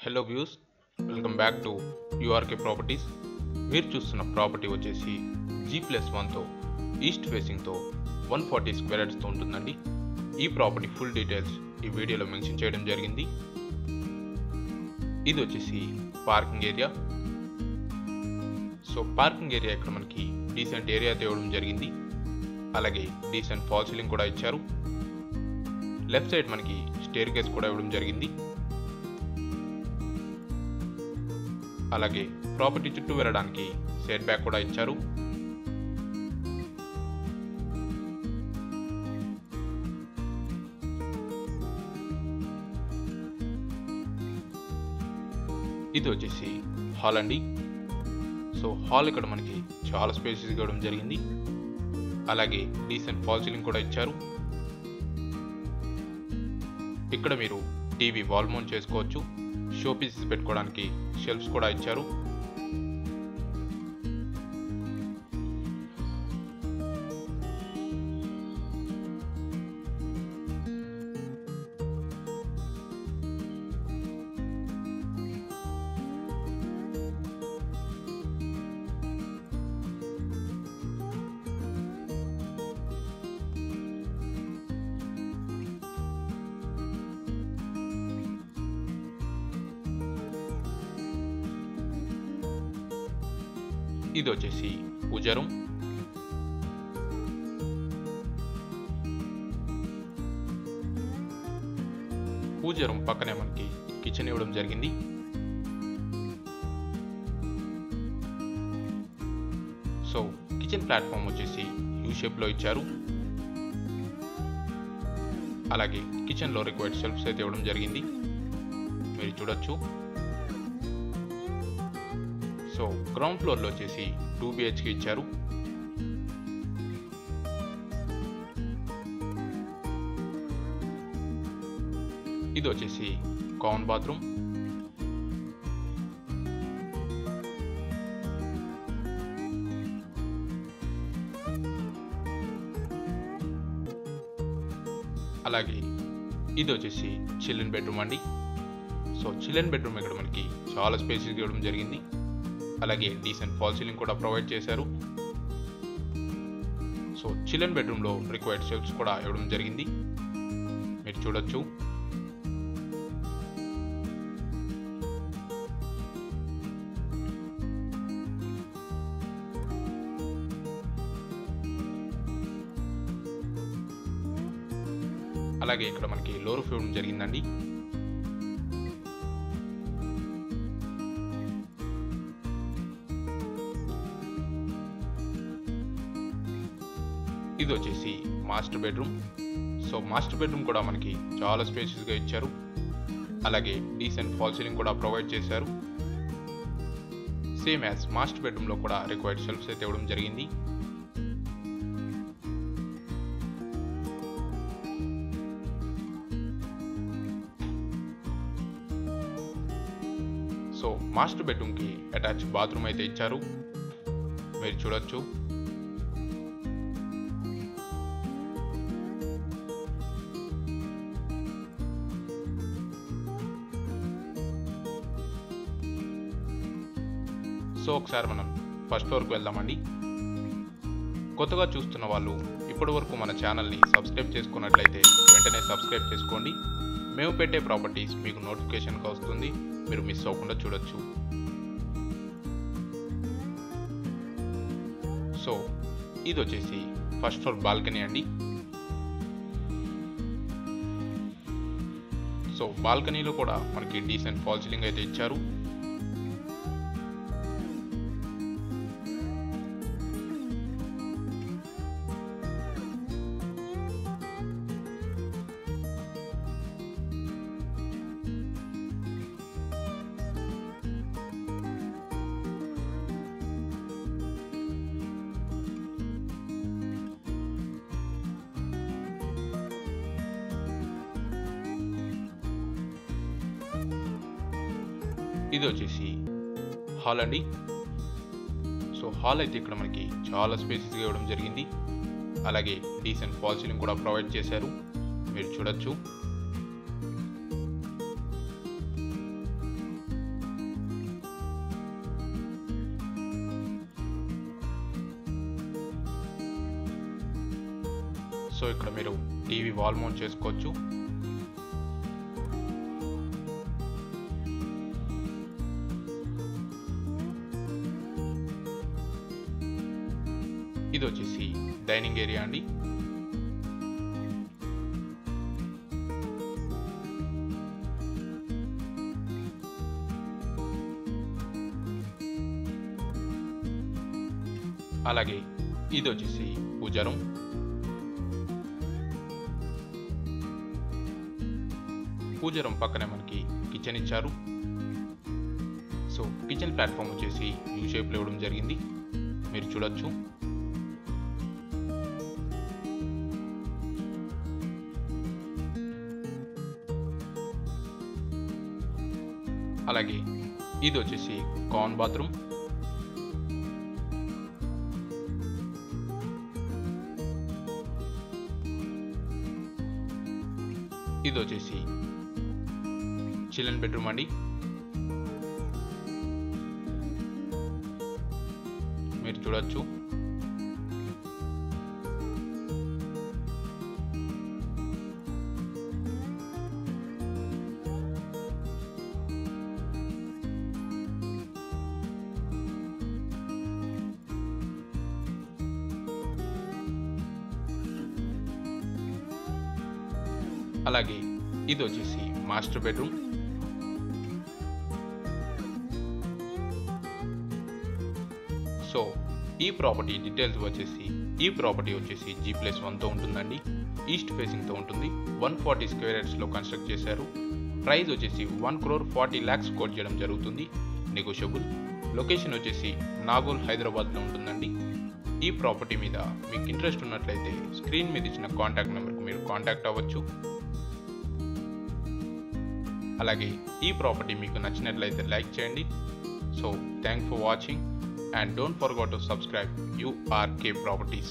Hello viewers, welcome back to URK properties. మీరు చూస్తున్న property వచ్చేసి G+1తో ఈస్ట్ ఫేసింగ్తో 140 స్క్వేర్ యార్డ్స్తో ఉంటుందండి. ఈ ప్రాపర్టీ ఫుల్ డీటెయిల్స్ ఈ వీడియోలో మెన్షన్ చేయడం జరిగింది. ఇది వచ్చేసి parking area. So parking area ఇక్కడ మనకి డీసెంట్ ఏరియా ఇవ్వడం జరిగింది. అలాగే డీసెంట్ ఫాల్ సీలింగ్ కూడా ఇచ్చారు. లెఫ్ట్ సైడ్ మనకి స్టేర్ కేస్ కూడా ఇవ్వడం జరిగింది. అలాగే ప్రాపర్టీ చుట్టూ వెళ్ళడానికి సెట్ బ్యాక్ కూడా ఇచ్చారు. ఇది వచ్చేసి హాల్ అండి. సో హాల్ ఇక్కడ మనకి చాలా స్పేసెస్ ఇవ్వడం జరిగింది. అలాగే డీసెంట్ ఫాల్ సీలింగ్ కూడా ఇచ్చారు. ఇక్కడ మీరు టీవీ వాల్ మౌంట్ చేసుకోవచ్చు. షో పీసెస్ పెట్టుకోవడానికి షెల్ఫ్స్ కూడా ఇచ్చారు. ఇది వచ్చేసి పూజ రూమ్. పూజ రూమ్ పక్కనే మనకి కిచెన్ ఇవ్వడం జరిగింది. సో కిచెన్ ప్లాట్ఫామ్ వచ్చేసి యూ షేప్లో ఇచ్చారు. అలాగే కిచెన్లో రిక్వైర్డ్ షెల్ఫ్స్ అయితే ఇవ్వడం జరిగింది, మీరు చూడొచ్చు. సో గ్రౌండ్ ఫ్లోర్లో వచ్చేసి 2 BHK ఇచ్చారు. ఇది వచ్చేసి కామన్ బాత్రూమ్. అలాగే ఇది వచ్చేసి చిల్డ్రన్ బెడ్రూమ్ అండి. సో చిల్డ్రన్ బెడ్రూమ్ ఇక్కడ మనకి చాలా స్పేసెస్ ఇవ్వడం జరిగింది. అలాగే డీసెంట్ ఫాల్ సీలింగ్ కూడా ప్రొవైడ్ చేశారు. సో చిల్డ్రన్ బెడ్రూమ్లో రిక్వైర్డ్ షెల్ఫ్స్ కూడా ఇవ్వడం జరిగింది, మీరు చూడొచ్చు. అలాగే ఇక్కడ మనకి లో రూఫ్ ఇవ్వడం జరిగిందండి. ఇది వచ్చేసి master bedroom. So master bedroom కూడా మనకి చాలా స్పేసెస్గా ఇచ్చారు. అలాగే డీసెంట్ ఫాల్ సీలింగ్ కూడా ప్రొవైడ్ చేశారు. సేమ్ యాజ్ మాస్టర్ బెడ్రూమ్లో కూడా రిక్వైర్డ్ షెల్ఫ్స్ అయితే ఇవ్వడం జరిగింది. సో మాస్టర్ బెడ్రూమ్కి అటాచ్ బాత్రూమ్ అయితే ఇచ్చారు, మీరు చూడొచ్చు. సో ఒకసారి మనం ఫస్ట్ ఫ్లోర్కి వెళ్దామండి. కొత్తగా చూస్తున్న వాళ్ళు ఇప్పటి వరకు మన ఛానల్ని సబ్స్క్రైబ్ చేసుకున్నట్లయితే వెంటనే సబ్స్క్రైబ్ చేసుకోండి. మేము పెట్టే ప్రాపర్టీస్ మీకు నోటిఫికేషన్గా వస్తుంది, మీరు మిస్ అవ్వకుండా చూడొచ్చు. సో ఇది వచ్చేసి ఫస్ట్ ఫ్లోర్ బాల్కనీ అండి. సో బాల్కనీలో కూడా మనకి డీసెంట్ ఫాల్ సీలింగ్ అయితే ఇచ్చారు. ఇది వచ్చేసి హాల్ అండి. సో హాల్ అయితే ఇక్కడ మనకి చాలా స్పేసెస్గా ఇవ్వడం జరిగింది. అలాగే డీసెంట్ ఫాల్ సీలింగ్ కూడా ప్రొవైడ్ చేశారు, మీరు చూడొచ్చు. సో ఇక్కడ మీరు టీవీ వాల్ మౌంట్ చేసుకోవచ్చు. ఇది వచ్చేసి డైనింగ్ ఏరియా అండి. అలాగే ఇది వచ్చేసి పూజా రూమ్. పూజా రూమ్ పక్కనే మనకి కిచెన్ ఇచ్చారు. సో కిచెన్ ప్లాట్ఫామ్ వచ్చేసి యూ షేప్లో ఇవ్వడం జరిగింది, మీరు చూడొచ్చు. అలాగే ఇది వచ్చేసి కామన్ బాత్రూమ్. ఇది వచ్చేసి చిల్డ్రన్ బెడ్రూమ్ అండి, మీరు చూడొచ్చు. అలాగే ఇది వచ్చేసి మాస్టర్ బెడ్రూమ్. సో ఈ ప్రాపర్టీ డీటెయిల్స్ వచ్చేసి ఈ ప్రాపర్టీ వచ్చేసి G+1తో ఉంటుందండి. ఈస్ట్ ఫేసింగ్తో ఉంటుంది. 140 స్క్వేర్ యార్డ్స్లో కన్స్ట్రక్ట్ చేశారు. ప్రైస్ వచ్చేసి 1,40 lakhs కోట్ చేయడం జరుగుతుంది, నెగోషియబుల్. లొకేషన్ వచ్చేసి నాగోల్, హైదరాబాద్లో ఉంటుందండి. ఈ ప్రాపర్టీ మీద మీకు ఇంట్రెస్ట్ ఉన్నట్లయితే స్క్రీన్ మీద ఇచ్చిన కాంటాక్ట్ నెంబర్కి మీరు కాంటాక్ట్ అవ్వచ్చు. అలాగే ఈ ప్రాపర్టీ మీకు నచ్చినట్లయితే లైక్ చేయండి. So thanks for watching and don't forget to subscribe URK Properties.